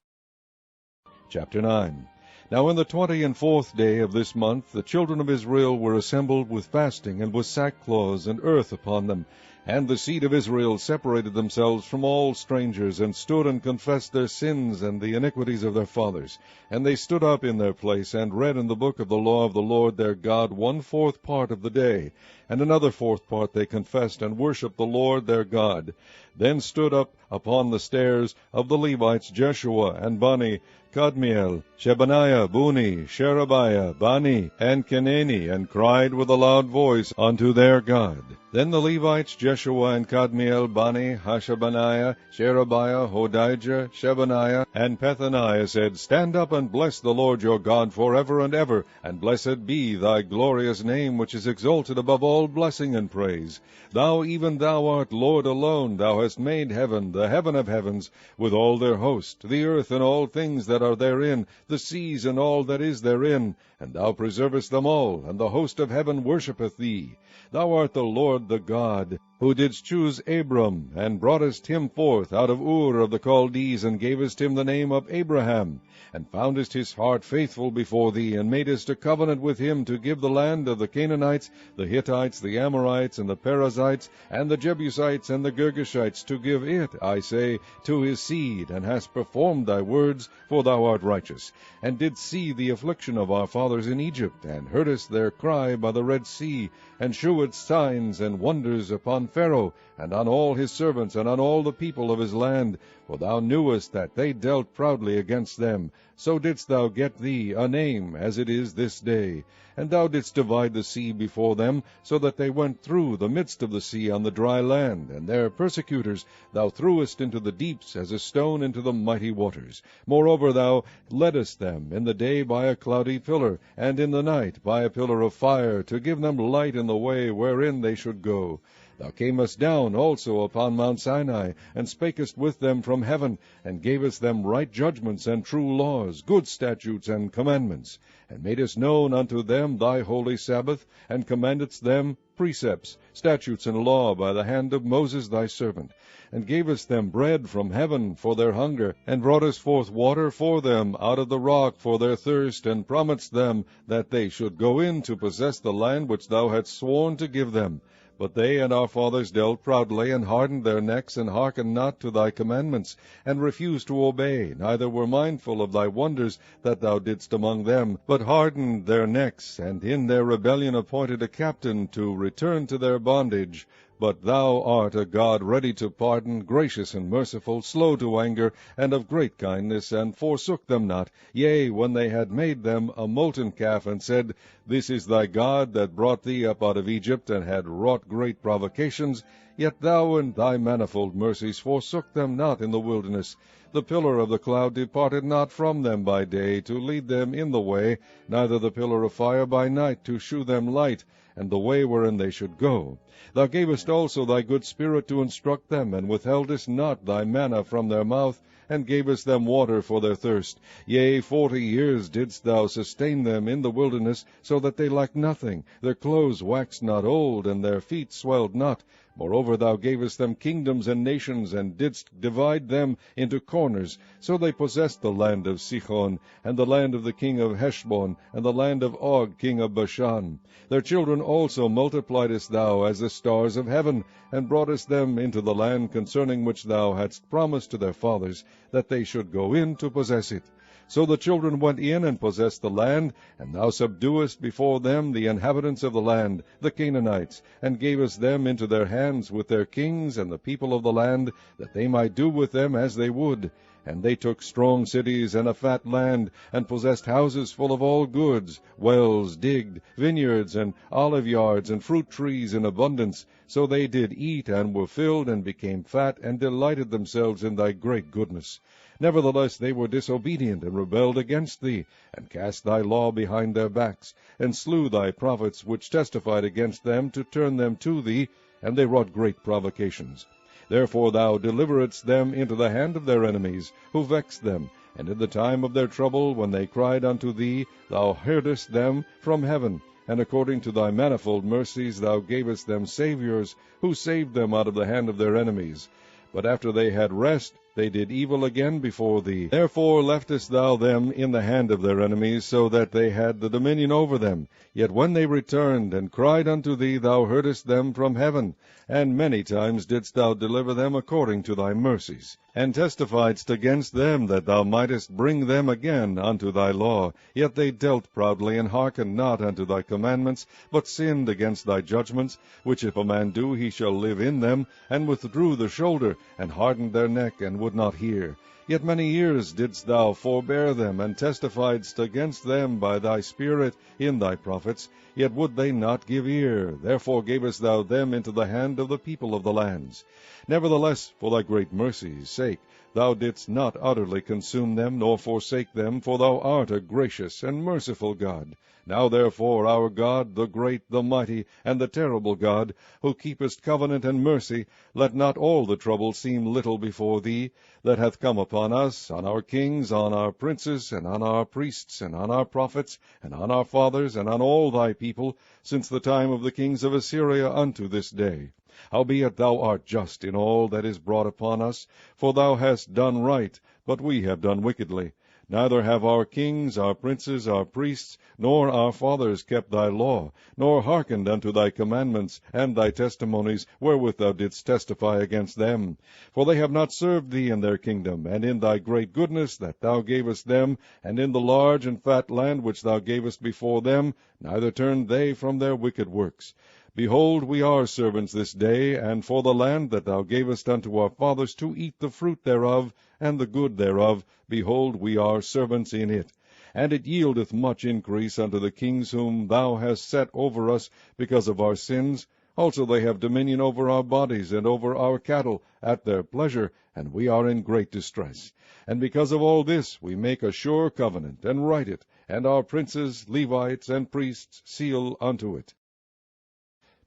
Chapter 9. Now in the 24th day of this month the children of Israel were assembled with fasting, and with sackcloths and earth upon them. And the seed of Israel separated themselves from all strangers, and stood and confessed their sins and the iniquities of their fathers. And they stood up in their place, and read in the book of the law of the Lord their God 1/4 part of the day. And another 4th part they confessed, and worshipped the Lord their God. Then stood up upon the stairs of the Levites Jeshua and Bani, Kadmiel, Shebaniah, Buni, Sherebiah, Bani, and Kenani, and cried with a loud voice unto their God. Then the Levites Jeshua and Kadmiel, Bani, Hashabaniah, Sherebiah, Hodijah, Shebaniah, and Pethaniah said, Stand up and bless the Lord your God forever and ever, and blessed be thy glorious name, which is exalted above all blessing and praise. Thou, even thou art Lord alone. Thou hast made heaven, the heaven of heavens, with all their host, the earth and all things that are therein, the seas and all that is therein. And thou preservest them all, and the host of heaven worshippeth thee. Thou art the Lord the God, who didst choose Abram, and broughtest him forth out of Ur of the Chaldees, and gavest him the name of Abraham, and foundest his heart faithful before thee, and madest a covenant with him to give the land of the Canaanites, the Hittites, the Amorites, and the Perizzites, and the Jebusites, and the Girgashites, to give it, I say, to his seed, and hast performed thy words, for thou art righteous, and didst see the affliction of our fathers in Egypt, and heardest their cry by the Red Sea, and shewedst signs and wonders upon Pharaoh, and on all his servants, and on all the people of his land. For thou knewest that they dealt proudly against them. So didst thou get thee a name, as it is this day. And thou didst divide the sea before them, so that they went through the midst of the sea on the dry land, and their persecutors thou threwest into the deeps, as a stone into the mighty waters. Moreover thou leddest them in the day by a cloudy pillar, and in the night by a pillar of fire, to give them light in the way wherein they should go. Thou camest down also upon Mount Sinai, and spakest with them from heaven, and gavest them right judgments and true laws, good statutes and commandments, and madest known unto them thy holy Sabbath, and commandedst them precepts, statutes, and law by the hand of Moses thy servant, and gavest them bread from heaven for their hunger, and broughtest forth water for them out of the rock for their thirst, and promised them that they should go in to possess the land which thou hadst sworn to give them. But they and our fathers dealt proudly, and hardened their necks, and hearkened not to thy commandments, and refused to obey, neither were mindful of thy wonders that thou didst among them, but hardened their necks, and in their rebellion appointed a captain to return to their bondage. But thou art a God ready to pardon, gracious and merciful, slow to anger, and of great kindness, and forsook them not. Yea, when they had made them a molten calf, and said, This is thy God that brought thee up out of Egypt, and had wrought great provocations, yet thou in thy manifold mercies forsook them not in the wilderness. The pillar of the cloud departed not from them by day, to lead them in the way, neither the pillar of fire by night, to shew them light, and the way wherein they should go. Thou gavest also thy good Spirit to instruct them, and withheldest not thy manna from their mouth, and gavest them water for their thirst. Yea, 40 years didst thou sustain them in the wilderness, so that they lacked nothing. Their clothes waxed not old, and their feet swelled not. Moreover thou gavest them kingdoms and nations, and didst divide them into corners. So they possessed the land of Sihon, and the land of the king of Heshbon, and the land of Og king of Bashan. Their children also multipliedst thou as the stars of heaven, and broughtest them into the land concerning which thou hadst promised to their fathers, that they should go in to possess it. So the children went in and possessed the land, and thou subduest before them the inhabitants of the land, the Canaanites, and gavest them into their hands with their kings and the people of the land, that they might do with them as they would. And they took strong cities and a fat land, and possessed houses full of all goods, wells digged, vineyards, and olive yards, and fruit trees in abundance. So they did eat, and were filled, and became fat, and delighted themselves in thy great goodness. Nevertheless they were disobedient, and rebelled against thee, and cast thy law behind their backs, and slew thy prophets which testified against them, to turn them to thee, and they wrought great provocations. Therefore thou deliveredst them into the hand of their enemies, who vexed them, and in the time of their trouble, when they cried unto thee, thou heardest them from heaven, and according to thy manifold mercies thou gavest them saviours, who saved them out of the hand of their enemies. But after they had rest, They did evil again before thee. Therefore leftest thou them in the hand of their enemies, so that they had the dominion over them. Yet when they returned and cried unto thee, thou heardest them from heaven, and many times didst thou deliver them according to thy mercies, and testifiedst against them that thou mightest bring them again unto thy law. Yet they dealt proudly, and hearkened not unto thy commandments, but sinned against thy judgments, which if a man do, he shall live in them, and withdrew the shoulder, and hardened their neck, and would not hear. Yet many years didst thou forbear them, and testifiedst against them by thy Spirit in thy prophets, yet would they not give ear. Therefore gavest thou them into the hand of the people of the lands. Nevertheless, for thy great mercy's sake, thou didst not utterly consume them, nor forsake them, for thou art a gracious and merciful God. Now therefore, our God, the great, the mighty, and the terrible God, who keepest covenant and mercy, let not all the trouble seem little before thee, that hath come upon us, on our kings, on our princes, and on our priests, and on our prophets, and on our fathers, and on all thy people, since the time of the kings of Assyria unto this day. Howbeit thou art just in all that is brought upon us, for thou hast done right, but we have done wickedly. Neither have our kings, our princes, our priests, nor our fathers kept thy law, nor hearkened unto thy commandments and thy testimonies, wherewith thou didst testify against them. For they have not served thee in their kingdom, and in thy great goodness that thou gavest them, and in the large and fat land which thou gavest before them, neither turned they from their wicked works. Behold, we are servants this day, and for the land that thou gavest unto our fathers to eat the fruit thereof, and the good thereof, behold, we are servants in it. And it yieldeth much increase unto the kings whom thou hast set over us because of our sins. Also they have dominion over our bodies and over our cattle at their pleasure, and we are in great distress. And because of all this we make a sure covenant, and write it, and our princes, Levites, and priests seal unto it.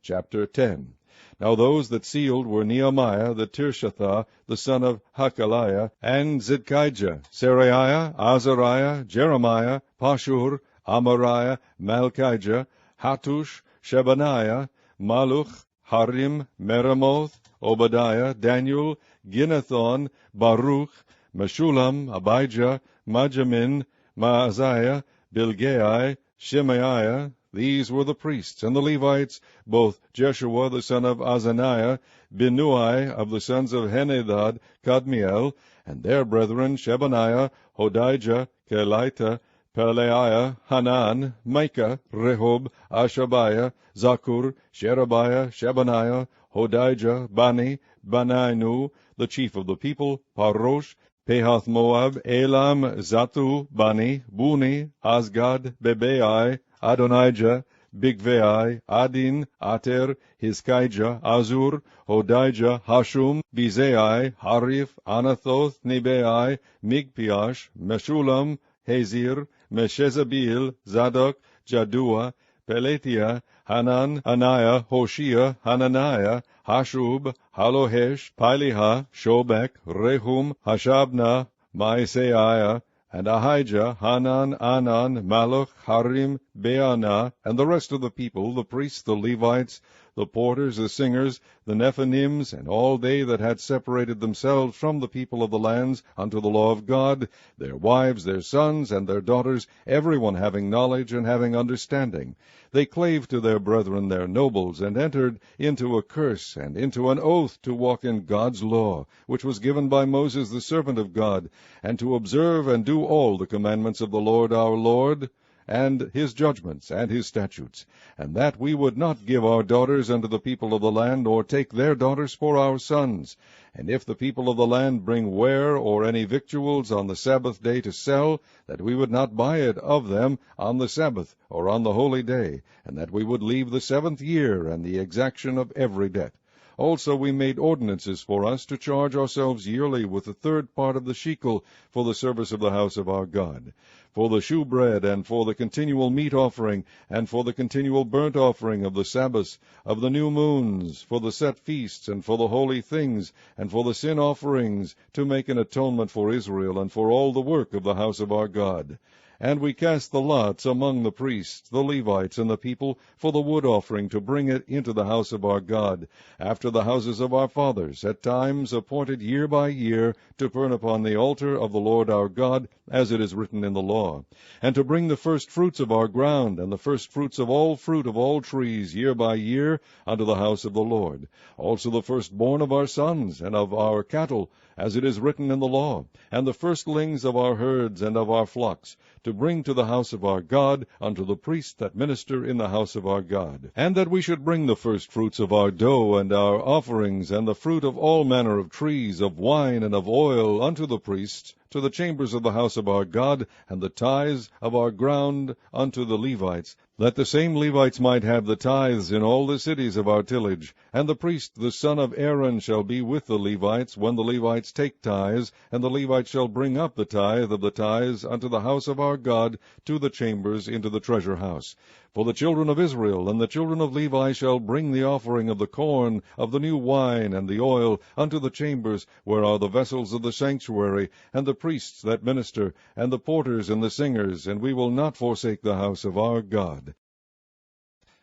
Chapter 10. Now those that sealed were Nehemiah the Tirshatha, the son of Hakaliah, and Zidkijah, Seraiah, Azariah, Jeremiah, Pashur, Amariah, Malchijah, Hattush, Shebaniah, Maluch, Harim, Meremoth, Obadiah, Daniel, Ginnethon, Baruch, Meshulam, Abijah, Majamin, Maaziah, Bilgai, Shemaiah. These were the priests, and the Levites, both Jeshua the son of Azaniah, Binnui of the sons of Henadad, Kadmiel, and their brethren Shebaniah, Hodijah, Kelita, Pelaiah, Hanan, Micah, Rehob, Ashabiah, Zakur, Sherebiah, Shebaniah, Hodijah, Bani, Banainu, the chief of the people, Parosh, Pehath Moab, Elam, Zatu, Bani, Buni, Asgad, Bebai, Adonijah, Bigvai, Adin, Ater, Hizkijah, Azur, Hodijah, Hashum, Bizai, Harif, Anathoth, Nebai, Migpiash, Meshulam, Hazir, Meshezabil, Zadok, Jadua, Peletiah, Hanan, Anaiah, Hoshea, Hananiah, Hashub, Halohesh, Piliha, Shobek, Rehum, Hashabna, Maaseiah, and Ahijah, Hanan, Anan, Malach, Harim, Beanah, and the rest of the people, the priests, the Levites, the porters, the singers, the Nephanims, and all they that had separated themselves from the people of the lands unto the law of God, their wives, their sons, and their daughters, every one having knowledge and having understanding. They clave to their brethren their nobles, and entered into a curse and into an oath to walk in God's law, which was given by Moses the servant of God, and to observe and do all the commandments of the Lord our Lord, and his judgments and his statutes, and that we would not give our daughters unto the people of the land, or take their daughters for our sons. And if the people of the land bring ware or any victuals on the Sabbath day to sell, that we would not buy it of them on the Sabbath or on the holy day, and that we would leave the 7th year and the exaction of every debt. Also we made ordinances for us to charge ourselves yearly with the 3rd part of the shekel for the service of the house of our God, for the shewbread, and for the continual meat offering, and for the continual burnt offering of the Sabbaths, of the new moons, for the set feasts, and for the holy things, and for the sin offerings, to make an atonement for Israel, and for all the work of the house of our God. And we cast the lots among the priests, the Levites, and the people, for the wood offering, to bring it into the house of our God, after the houses of our fathers, at times appointed year by year, to burn upon the altar of the Lord our God, as it is written in the law, and to bring the first fruits of our ground, and the first fruits of all fruit of all trees, year by year, unto the house of the Lord. Also the firstborn of our sons, and of our cattle, as it is written in the law, and the firstlings of our herds and of our flocks, to bring to the house of our God, unto the priests that minister in the house of our God. And that we should bring the firstfruits of our dough, and our offerings, and the fruit of all manner of trees, of wine, and of oil, unto the priests, to the chambers of the house of our God, and the tithes of our ground unto the Levites, that the same Levites might have the tithes in all the cities of our tillage. And the priest the son of Aaron shall be with the Levites, when the Levites take tithes, and the Levites shall bring up the tithe of the tithes unto the house of our God, to the chambers into the treasure house. For the children of Israel and the children of Levi shall bring the offering of the corn, of the new wine, and the oil, unto the chambers, where are the vessels of the sanctuary, and the priests that minister, and the porters and the singers, and we will not forsake the house of our God.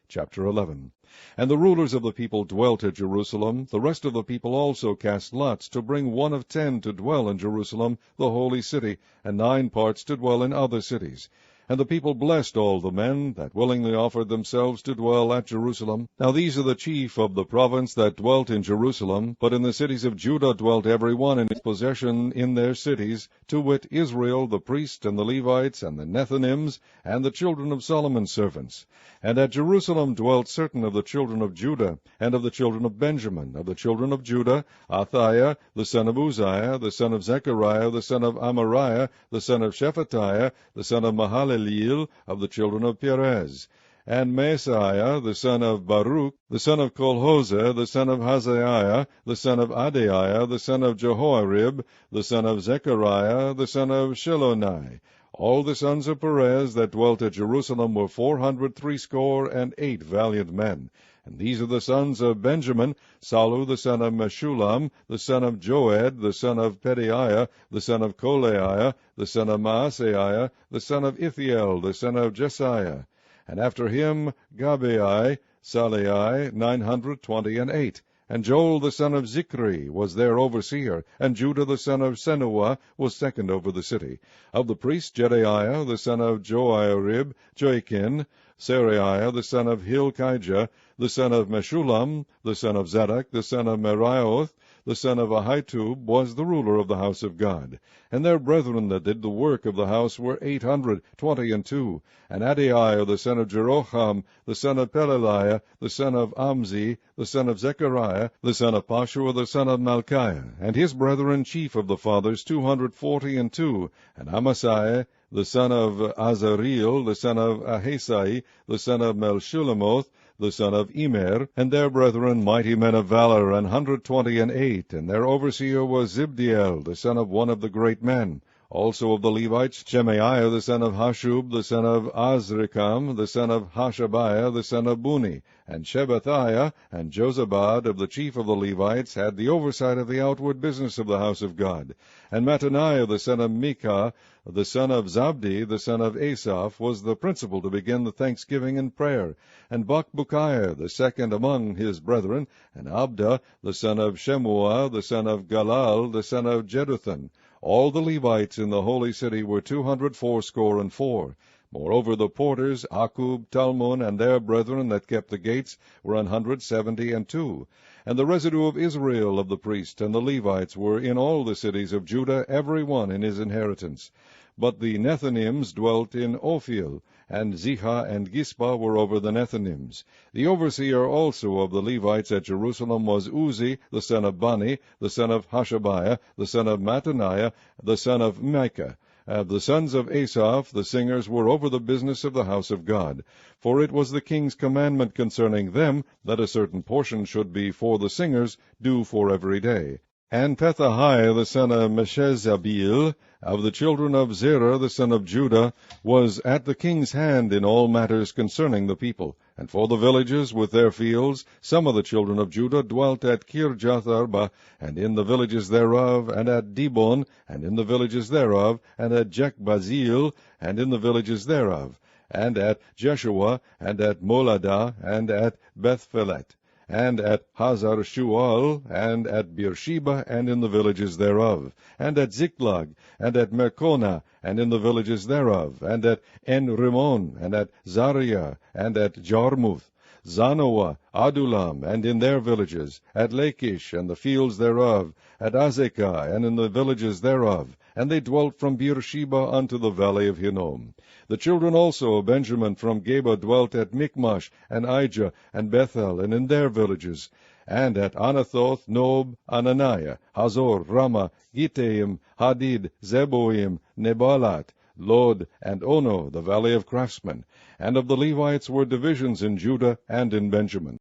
Chapter 11. And the rulers of the people dwelt at Jerusalem. The rest of the people also cast lots, to bring 1 of 10 to dwell in Jerusalem, the holy city, and 9 parts to dwell in other cities. And the people blessed all the men that willingly offered themselves to dwell at Jerusalem. Now these are the chief of the province that dwelt in Jerusalem, but in the cities of Judah dwelt every one in his possession in their cities, to wit, Israel, the priest, and the Levites, and the Nethinims, and the children of Solomon's servants. And at Jerusalem dwelt certain of the children of Judah, and of the children of Benjamin. Of the children of Judah, Athaiah, the son of Uzziah, the son of Zechariah, the son of Amariah, the son of Shephatiah, the son of Mahalaleel, of the children of Perez. And Maaseiah, the son of Baruch, the son of Kolhoseh, the son of Hazaiah, the son of Adaiah, the son of Jehoiarib, the son of Zechariah, the son of Shilonai. All the sons of Perez that dwelt at Jerusalem were 468 valiant men. And these are the sons of Benjamin: Salu the son of Meshullam, the son of Joed, the son of Pedaiah, the son of Kolaiah, the son of Maaseiah, the son of Ithiel, the son of Jesiah. And after him Gabai, Salai, 928. And Joel the son of Zichri was their overseer, and Judah the son of Senuah was second over the city. Of the priests, Jedaiah the son of Joiarib, Joachim, Seraiah the son of Hilkiah, the son of Meshullam, the son of Zadok, the son of Merioth, the son of Ahitub, was the ruler of the house of God. And their brethren that did the work of the house were 822. And Adaiah the son of Jeroham, the son of Pelaliah, the son of Amzi, the son of Zechariah, the son of Pashua, the son of Malchiah, and his brethren chief of the fathers 242. And Amasai, the son of Azareel, the son of Ahasai, the son of Melshulamoth, the son of Immer, and their brethren mighty men of valor, 128, and their overseer was Zibdiel, the son of one of the great men. Also of the Levites, Shemaiah the son of Hashub, the son of Azrikam, the son of Hashabiah, the son of Buni, and Shebathiah, and Jozabad of the chief of the Levites had the oversight of the outward business of the house of God. And Mattaniah the son of Micah, the son of Zabdi, the son of Asaph, was the principal to begin the thanksgiving and prayer. And Bakbukiah, the second among his brethren, and Abda, the son of Shemuah, the son of Galal, the son of Jeduthun. All the Levites in the holy city were 284. Moreover, the porters, Akub, Talmon, and their brethren that kept the gates, were 172. And the residue of Israel of the priests and the Levites were in all the cities of Judah, every one in his inheritance. But the Nethinims dwelt in Ophel, and Ziha and Gispa were over the Nethinims. The overseer also of the Levites at Jerusalem was Uzi, the son of Bani, the son of Hashabiah, the son of Mattaniah, the son of Micah. The sons of Asaph, the singers, were over the business of the house of God. For it was the king's commandment concerning them, that a certain portion should be for the singers, due for every day. And Pethahiah the son of Meshezabeel, of the children of Zerah the son of Judah, was at the king's hand in all matters concerning the people. And for the villages with their fields, some of the children of Judah dwelt at Kirjath-arba, and in the villages thereof, and at Dibon, and in the villages thereof, and at Jekbazeel, and in the villages thereof, and at Jeshua, and at Moladah, and at Bethphelet, and at Hazar-Shual, and at Beersheba, and in the villages thereof, and at Ziklag, and at Mekona, and in the villages thereof, and at En-Rimmon, and at Zariah, and at Jarmuth, Zanoah, Adulam, and in their villages, at Lachish, and the fields thereof, at Azekah, and in the villages thereof, and they dwelt from Beersheba unto the valley of Hinnom. The children also of Benjamin from Geba dwelt at Michmash, and Ijah, and Bethel, and in their villages, and at Anathoth, Nob, Ananiah, Hazor, Ramah, Gittaim, Hadid, Zeboim, Nebalat, Lod, and Ono, the valley of craftsmen. And of the Levites were divisions in Judah and in Benjamin.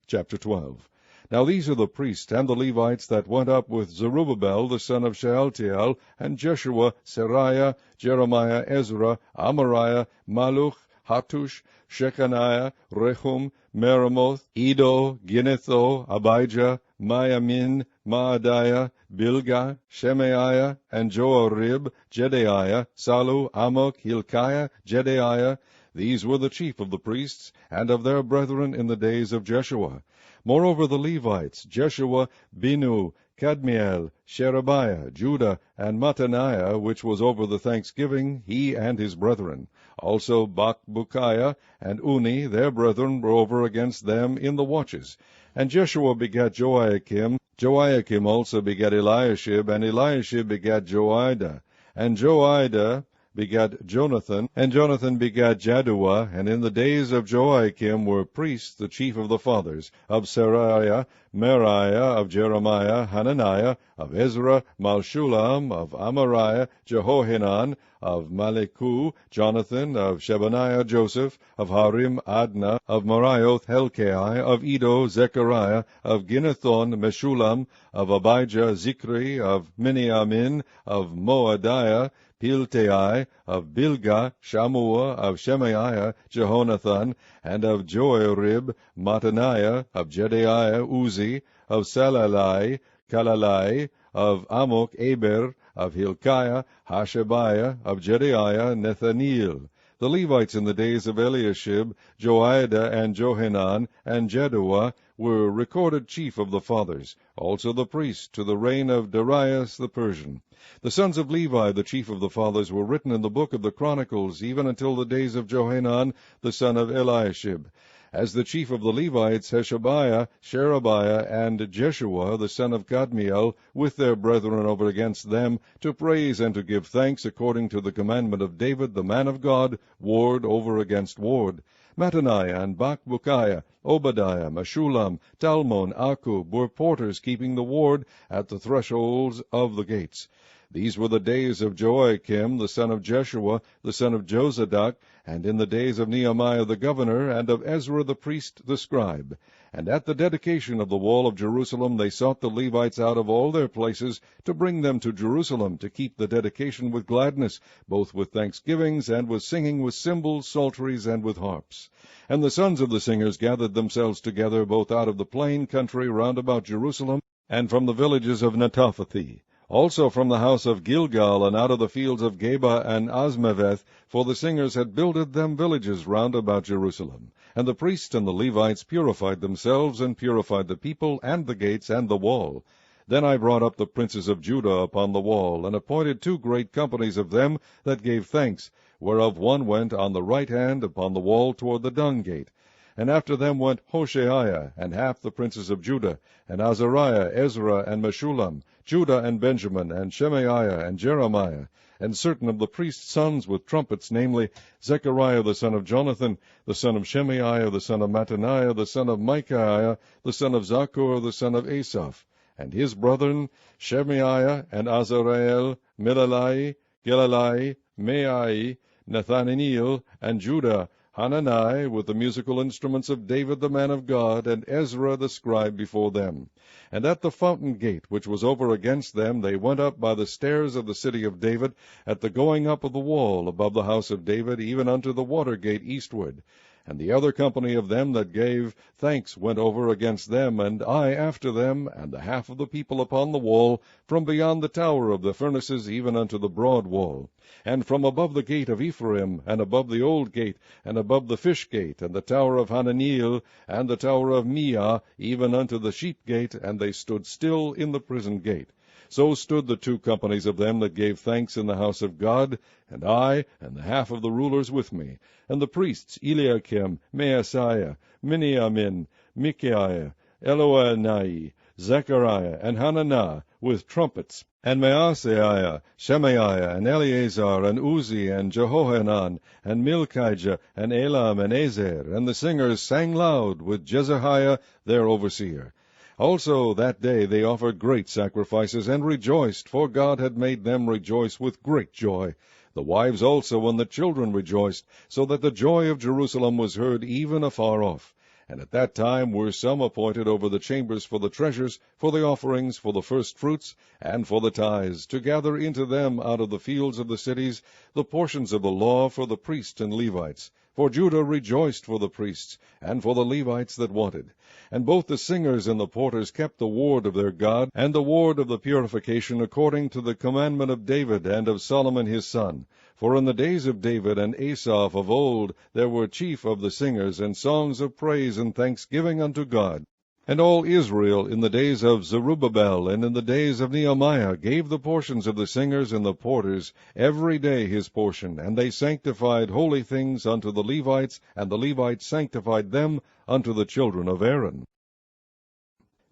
Chapter 12. Now these are the priests and the Levites that went up with Zerubbabel the son of Shealtiel, and Jeshua, Seraiah, Jeremiah, Ezra, Amariah, Maluch, Hattush, Shechaniah, Rehum, Meremoth, Edo, Ginnetho, Abijah, Mayamin, Maadiah, Bilgah, Shemaiah, and Joarib, Jedaiah, Salu, Amok, Hilkiah, Jedaiah. These were the chief of the priests, and of their brethren in the days of Jeshua. Moreover the Levites, Jeshua, Binu, Kadmiel, Sherebiah, Judah, and Mattaniah, which was over the thanksgiving, he and his brethren. Also Bakbukiah and Uni, their brethren, were over against them in the watches. And Jeshua begat Joiakim. Joiakim also begat Eliashib, and Eliashib begat Joiada. And Joiada begat Jonathan, and Jonathan begat Jaddua. And in the days of Joiakim were priests, the chief of the fathers, of Seraiah, Meriah, of Jeremiah, Hananiah, of Ezra, Malshulam, of Amariah, Jehohanan, of Maleku, Jonathan, of Shebaniah, Joseph, of Harim, Adna, of Marioth, Helkai, of Edo, Zechariah, of Ginnethon, Meshulam, of Abijah, Zikri, of Miniamin, of Moadiah, Piltai, of Bilgah, Shammua, of Shemaiah, Jehonathan, and of Joarib, Mattaniah, of Jedaiah, Uzi, of Salalai, Kalalai, of Amok, Eber, of Hilkiah, Hashabiah, of Jedaiah, Nethaneel. The Levites in the days of Eliashib, Joiada, and Johanan, and Jaddua, were recorded chief of the fathers, also the priests, to the reign of Darius the Persian. The sons of Levi, the chief of the fathers, were written in the book of the Chronicles, even until the days of Johanan, the son of Eliashib. As the chief of the Levites, Hashabiah, Sherebiah, and Jeshua, the son of Kadmiel, with their brethren over against them, to praise and to give thanks according to the commandment of David, the man of God, ward over against ward. Mattaniah and Bakbukiah, Obadiah, Meshulam, Talmon, Akub were porters keeping the ward at the thresholds of the gates. These were the days of Joiakim, the son of Jeshua, the son of Jozadak, and in the days of Nehemiah the governor, and of Ezra the priest, the scribe. And at the dedication of the wall of Jerusalem they sought the Levites out of all their places, to bring them to Jerusalem, to keep the dedication with gladness, both with thanksgivings, and with singing with cymbals, psalteries, and with harps. And the sons of the singers gathered themselves together, both out of the plain country round about Jerusalem, and from the villages of Netophathi. Also from the house of Gilgal, and out of the fields of Geba and Asmaveth, for the singers had builded them villages round about Jerusalem. And the priests and the Levites purified themselves, and purified the people, and the gates, and the wall. Then I brought up the princes of Judah upon the wall, and appointed 2 great companies of them that gave thanks, whereof one went on the right hand upon the wall toward the dung gate. And after them went Hoshaiah, and half the princes of Judah, and Azariah, Ezra, and Meshulam, Judah and Benjamin, and Shemaiah, and Jeremiah, and certain of the priests' sons with trumpets, namely, Zechariah the son of Jonathan, the son of Shemaiah, the son of Mattaniah, the son of Micaiah, the son of Zaccur, the son of Asaph, and his brethren, Shemaiah, and Azareel, Milalai, Gilalai, Meai, Nethaneel, and Judah, Hanani with the musical instruments of David the man of God, and Ezra the scribe before them. And at the fountain gate which was over against them they went up by the stairs of the city of David, at the going up of the wall above the house of David, even unto the water gate eastward. And the other company of them that gave thanks went over against them, and I after them, and the half of the people upon the wall, from beyond the tower of the furnaces even unto the broad wall, and from above the gate of Ephraim, and above the old gate, and above the fish gate, and the tower of Hananiel, and the tower of Meah, even unto the sheep gate, and they stood still in the prison gate. So stood the 2 companies of them that gave thanks in the house of God, and I, and the half of the rulers with me, and the priests Eliakim, Maaseiah, Miniamin, Micaiah, Eloenai, Zechariah, and Hananiah, with trumpets, and Maaseiah, Shemaiah, and Eleazar, and Uzi, and Jehohanan, and Milchijah, and Elam, and Ezer, and the singers sang loud with Jezahiah their overseer. Also that day they offered great sacrifices, and rejoiced, for God had made them rejoice with great joy. The wives also and the children rejoiced, so that the joy of Jerusalem was heard even afar off. And at that time were some appointed over the chambers for the treasures, for the offerings, for the firstfruits, and for the tithes, to gather into them out of the fields of the cities the portions of the law for the priests and Levites. For Judah rejoiced for the priests, and for the Levites that wanted. And both the singers and the porters kept the ward of their God, and the ward of the purification, according to the commandment of David and of Solomon his son. For in the days of David and Asaph of old there were chief of the singers, and songs of praise and thanksgiving unto God. And all Israel in the days of Zerubbabel and in the days of Nehemiah gave the portions of the singers and the porters every day his portion, and they sanctified holy things unto the Levites, and the Levites sanctified them unto the children of Aaron.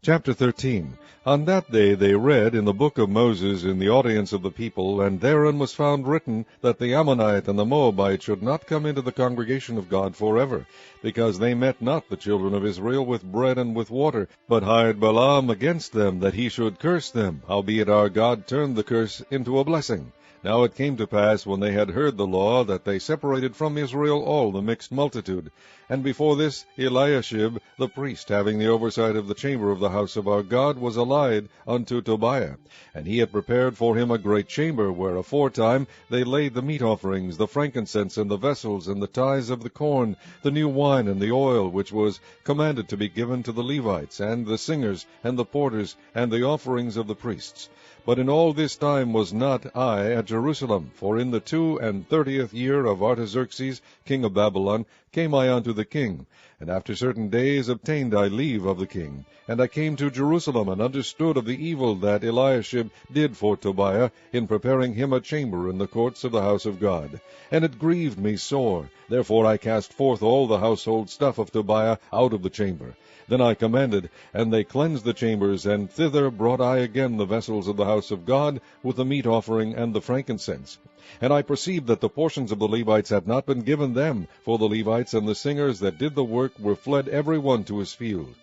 Chapter 13. On that day they read in the book of Moses in the audience of the people, and therein was found written that the Ammonite and the Moabite should not come into the congregation of God forever, because they met not the children of Israel with bread and with water, but hired Balaam against them, that he should curse them, howbeit our God turned the curse into a blessing. Now it came to pass, when they had heard the law, that they separated from Israel all the mixed multitude. And before this Eliashib the priest, having the oversight of the chamber of the house of our God, was allied unto Tobiah. And he had prepared for him a great chamber, where aforetime they laid the meat offerings, the frankincense, and the vessels, and the tithes of the corn, the new wine, and the oil, which was commanded to be given to the Levites, and the singers, and the porters, and the offerings of the priests. But in all this time was not I at Jerusalem, for in the 32nd year of Artaxerxes king of Babylon came I unto the king, and after certain days obtained I leave of the king. And I came to Jerusalem, and understood of the evil that Eliashib did for Tobiah, in preparing him a chamber in the courts of the house of God. And it grieved me sore. Therefore I cast forth all the household stuff of Tobiah out of the chamber. Then I commanded, and they cleansed the chambers, and thither brought I again the vessels of the house of God, with the meat offering and the frankincense. And I perceived that the portions of the Levites had not been given them, for the Levites and the singers that did the work were fled every one to his field.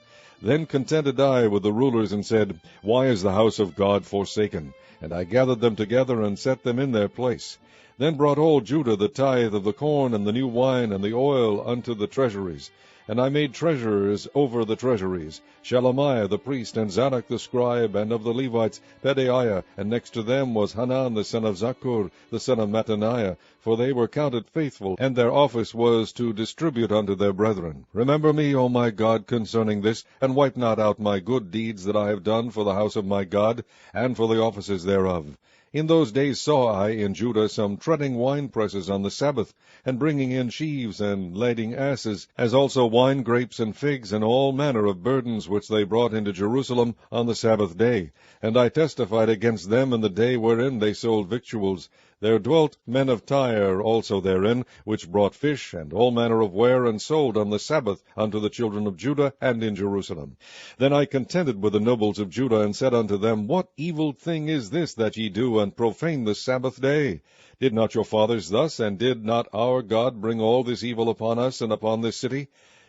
Then contended I with the rulers, and said, Why is the house of God forsaken? And I gathered them together, and set them in their place. Then brought all Judah the tithe of the corn, and the new wine, and the oil unto the treasuries. And I made treasurers over the treasuries, Shelemiah the priest, and Zadok the scribe, and of the Levites Pedaiah, and next to them was Hanan the son of Zakkur, the son of Mattaniah, for they were counted faithful, and their office was to distribute unto their brethren. Remember me, O my God, concerning this, and wipe not out my good deeds that I have done for the house of my God, and for the offices thereof. In those days saw I in Judah some treading winepresses on the Sabbath, and bringing in sheaves, and lading asses, as also wine grapes and figs, and all manner of burdens which they brought into Jerusalem on the Sabbath day. And I testified against them in the day wherein they sold victuals. There dwelt men of Tyre also therein, which brought fish, and all manner of ware, and sold on the Sabbath unto the children of Judah, and in Jerusalem. Then I contended with the nobles of Judah, and said unto them, What evil thing is this that ye do, and profane the Sabbath day? Did not your fathers thus, and did not our God bring all this evil upon us, and upon this city?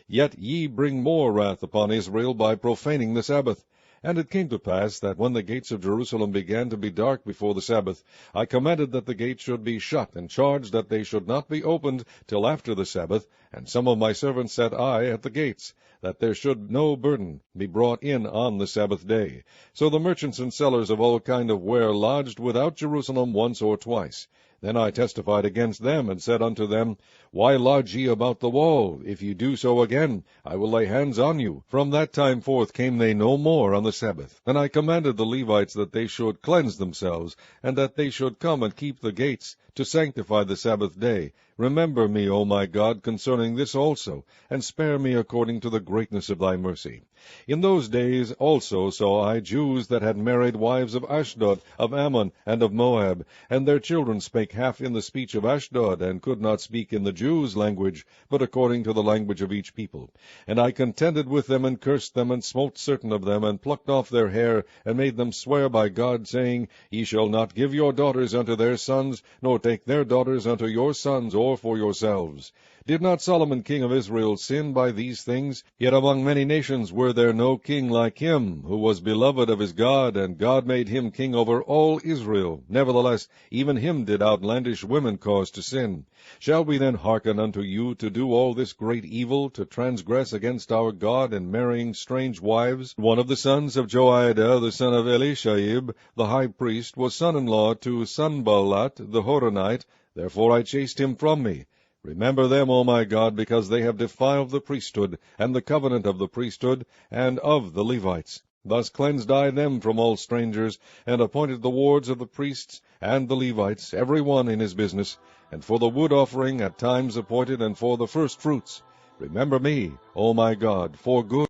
Yet ye bring more wrath upon Israel by profaning the Sabbath. And it came to pass that when the gates of Jerusalem began to be dark before the Sabbath, I commanded that the gates should be shut, and charged that they should not be opened till after the Sabbath, and some of my servants set I at the gates, that there should no burden be brought in on the Sabbath day. So the merchants and sellers of all kind of ware lodged without Jerusalem once or twice. Then I testified against them, and said unto them, Why lodge ye about the wall? If ye do so again, I will lay hands on you. From that time forth came they no more on the Sabbath. And I commanded the Levites that they should cleanse themselves, and that they should come and keep the gates, to sanctify the Sabbath day. Remember me, O my God, concerning this also, and spare me according to the greatness of thy mercy. In those days also saw I Jews that had married wives of Ashdod, of Ammon, and of Moab, and their children spake half in the speech of Ashdod, and could not speak in the Jews' language, but according to the language of each people. And I contended with them, and cursed them, and smote certain of them, and plucked off their hair, and made them swear by God, saying, Ye shall not give your daughters unto their sons, nor take their daughters unto your sons, or for yourselves. Did not Solomon king of Israel sin by these things? Yet among many nations were there no king like him, who was beloved of his God, and God made him king over all Israel. Nevertheless, even him did outlandish women cause to sin. Shall we then hearken unto you to do all this great evil, to transgress against our God in marrying strange wives? One of the sons of Joiada, the son of Elishaib, the high priest, was son-in-law to Sanballat the Horonite. Therefore I chased him from me. Remember them, O my God, because they have defiled the priesthood, and the covenant of the priesthood, and of the Levites. Thus cleansed I them from all strangers, and appointed the wards of the priests and the Levites, every one in his business, and for the wood offering at times appointed, and for the first fruits. Remember me, O my God, for good.